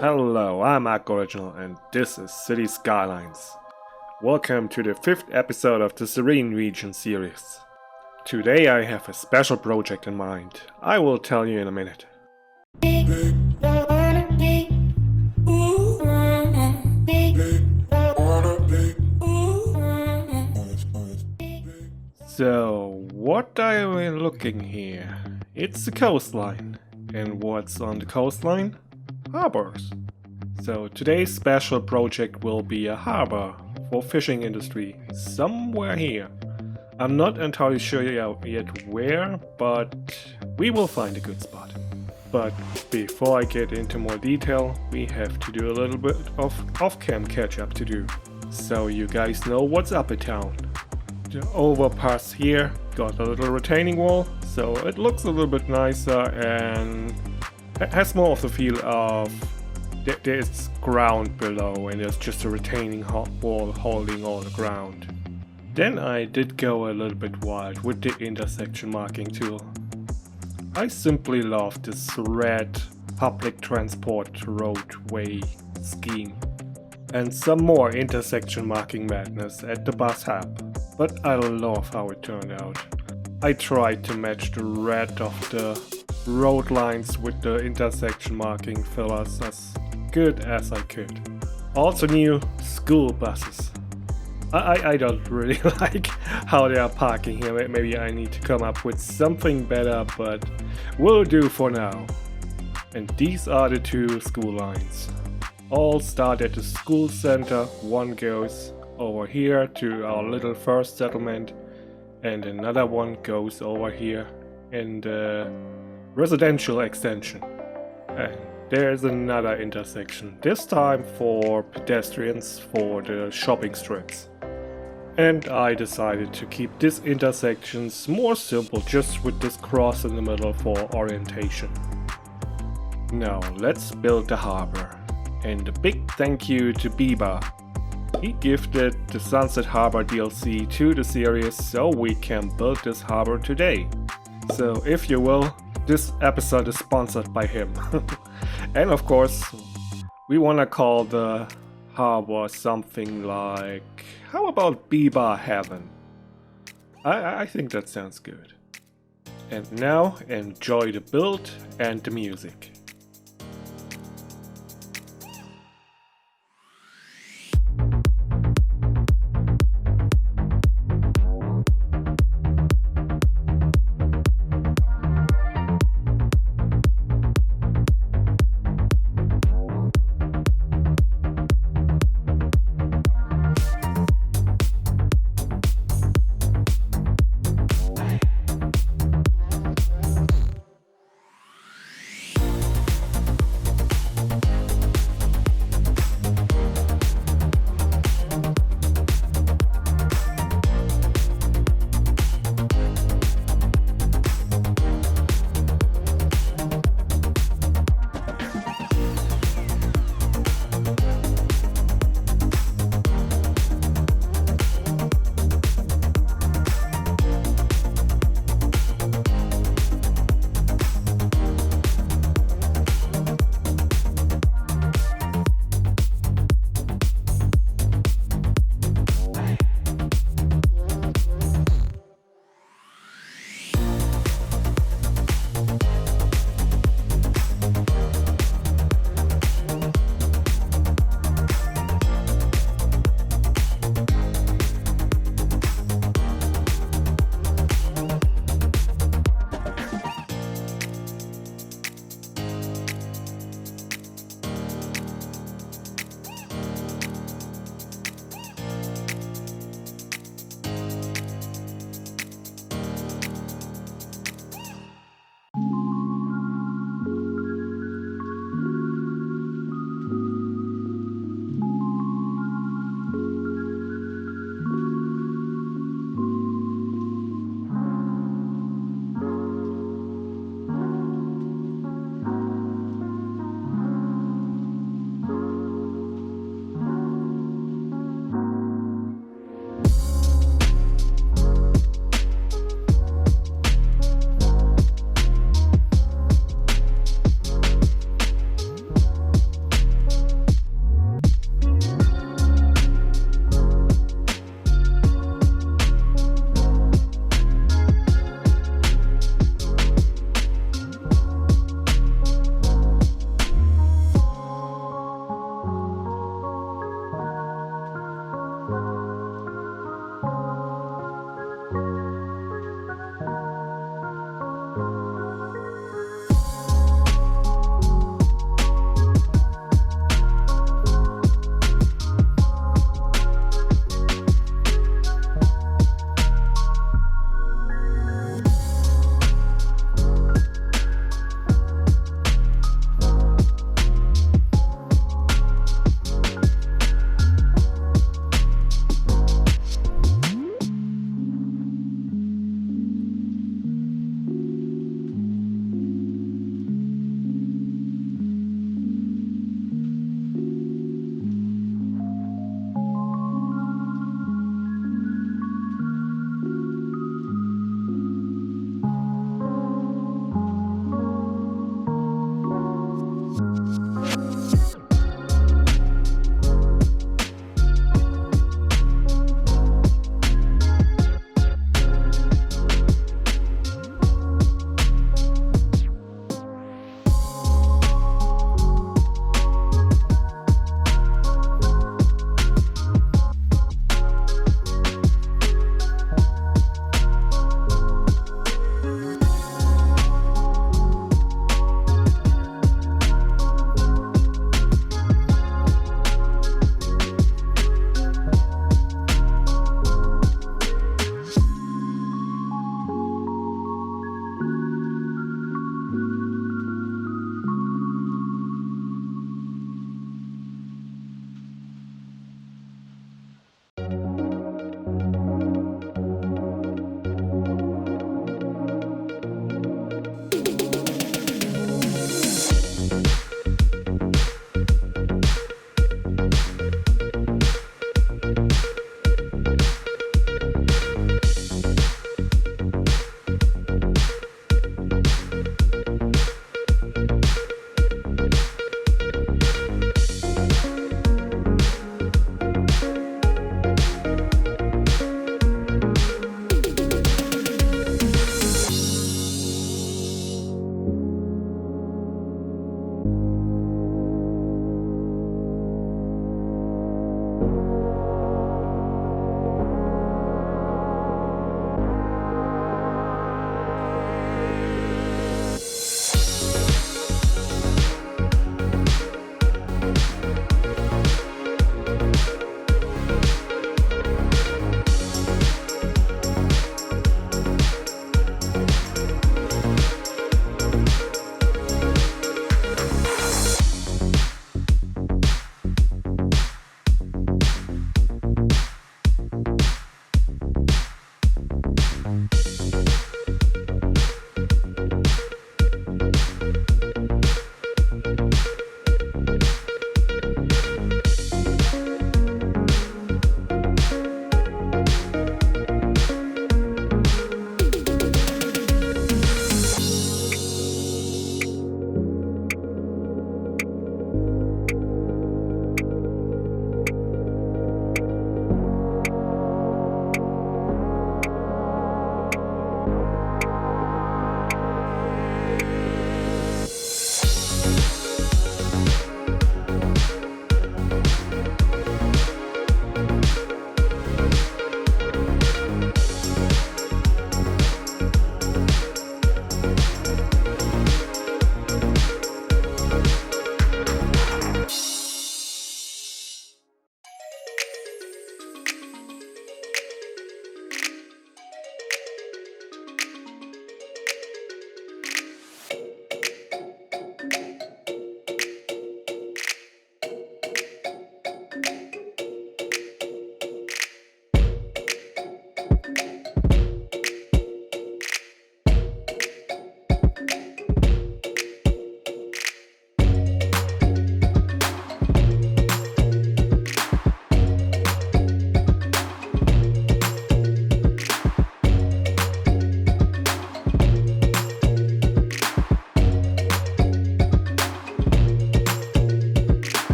Hello, I'm Original and this is City Skylines. Welcome to the 5th episode of the Seren Region series. Today I have a special project in mind. I will tell you in a minute. So, what are we looking here? It's the coastline. And what's on the coastline? Harbors. So today's special project will be a harbor for fishing industry somewhere here. I'm not entirely sure yet where, but we will find a good spot. But before I get into more detail, we have to do a little bit of off-cam catch-up to do. So you guys know what's up in town. The overpass here got a little retaining wall, so it looks a little bit nicer and has more of the feel of there's ground below and there's just a retaining wall holding all the ground. Then I did go a little bit wild with the intersection marking tool. I simply love this red public transport roadway scheme. And some more intersection marking madness at the bus hub. But I love how it turned out. I tried to match the red of the road lines with the intersection marking fillers as good as I could. Also new school buses. I don't really like how they are parking here. Maybe I need to come up with something better, but will do for now. And these are the two school lines. All start at the school center. One goes over here to our little first settlement and another one goes over here in the residential extension. And there's another intersection, this time for pedestrians for the shopping strips. And I decided to keep these intersections more simple, just with this cross in the middle for orientation. Now let's build the harbor. And a big thank you to Biba. He gifted the Sunset Harbor DLC to the series so we can build this harbor today. So if you will, this episode is sponsored by him. And of course, we wanna call the harbor something like, how about Biba Heaven? I think that sounds good. And now enjoy the build and the music.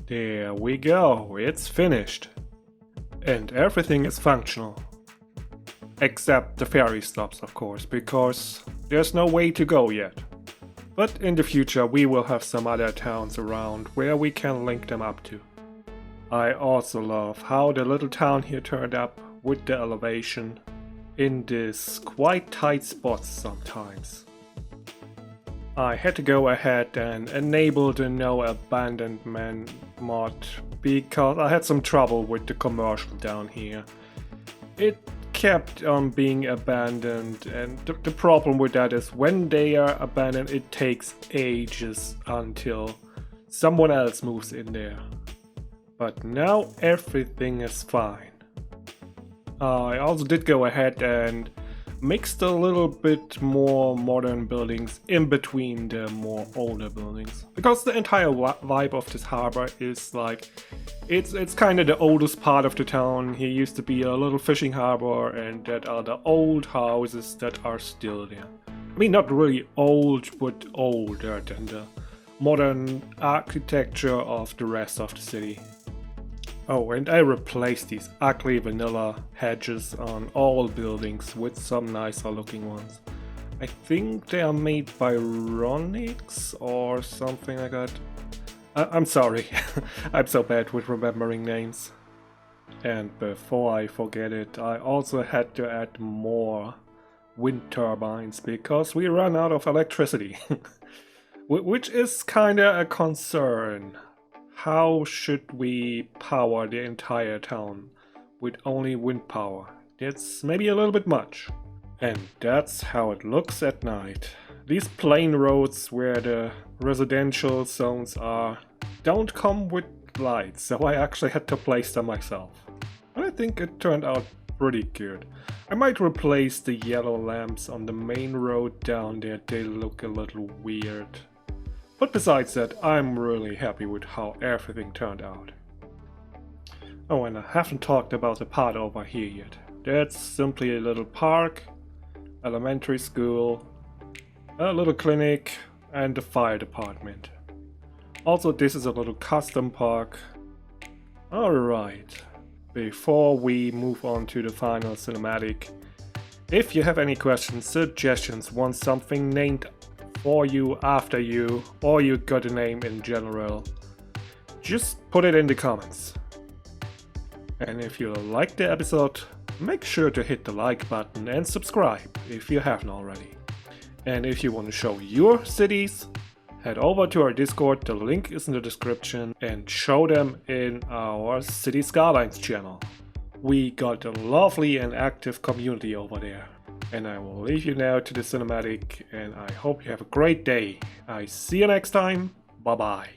There we go, it's finished. And everything is functional. Except the ferry stops, of course, because there's no way to go yet. But in the future we will have some other towns around where we can link them up to. I also love how the little town here turned up with the elevation in this quite tight spots sometimes. I had to go ahead and enable the no abandonment mod because I had some trouble with the commercial down here. It kept on being abandoned, and the problem with that is when they are abandoned it takes ages until someone else moves in there. But now everything is fine. I also did go ahead and mixed a little bit more modern buildings in between the more older buildings, because the entire vibe of this harbor is like it's kind of the oldest part of the town. Here used to be a little fishing harbor, and that are the old houses that are still there. I mean, not really old, but older than the modern architecture of the rest of the city. Oh, and I replaced these ugly vanilla hedges on all buildings with some nicer looking ones. I think they are made by Ronix or something like that. I'm sorry, I'm so bad with remembering names. And before I forget it, I also had to add more wind turbines because we ran out of electricity. Which is kinda a concern. How should we power the entire town with only wind power? That's maybe a little bit much. And that's how it looks at night. These plain roads where the residential zones are don't come with lights, so I actually had to place them myself. And I think it turned out pretty good. I might replace the yellow lamps on the main road down there, they look a little weird. But besides that, I'm really happy with how everything turned out. Oh, and I haven't talked about the part over here yet. That's simply a little park, elementary school, a little clinic, and the fire department. Also, this is a little custom park. Alright, before we move on to the final cinematic, if you have any questions, suggestions, want something named for you, after you, or you got a name in general, just put it in the comments. And if you liked the episode, make sure to hit the like button and subscribe if you haven't already. And if you want to show your cities, head over to our Discord, the link is in the description, and show them in our City Skylines channel. We got a lovely and active community over there. And I will leave you now to the cinematic, and I hope you have a great day. I see you next time. Bye bye.